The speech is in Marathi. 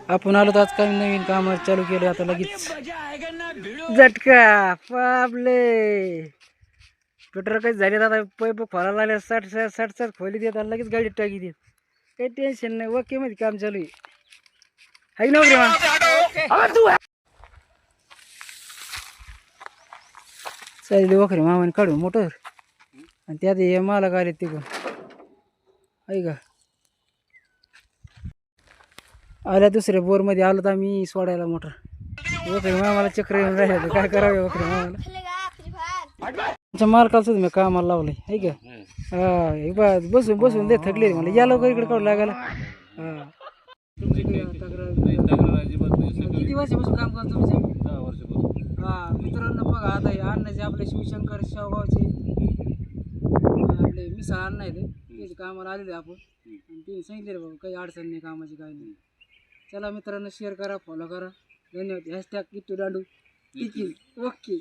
आपण आलो तर आज काही नवीन काम चालू केले आता लगेच झटका पाबले पेट्रोल काही झाले आता पैप खोला लागले 60 खोली देत आणि लगेच गाडीत टाकी देत काही टेन्शन नाही ओके मध्ये काम चालू आहे नव्हते चालली वखरे मामाने काढू मोटर आणि त्यात हे मालक आले ते पण आहे का आल्या दुसऱ्या बोरमध्ये आलो तर आम्ही सोडायला मोटर वखरे मामाला चक्र येऊन राहिले काय करावे वखरे मामाला आमच्या मालकाला सुद्धा मी कामाला लावलंय आहे का हा एक बाज बसून बसून दे थकले मला या लवकर इकडे काढू लागायला हा किती वर्षापासून काम करतो तुम्ही 10 वर्षापासून हा मित्रांनो बघा आता हे अण्णाचे आपले शिवशंकर शेवगावचे आपले मिसळ अण्णा आहे ते कामाला आलेले आपण आणि ते सांगितले बाबा काही अडचण नाही कामाची काही नाही चला मित्रांनो शेअर करा फॉलो करा धन्यवाद # किट्टू दांडू ओके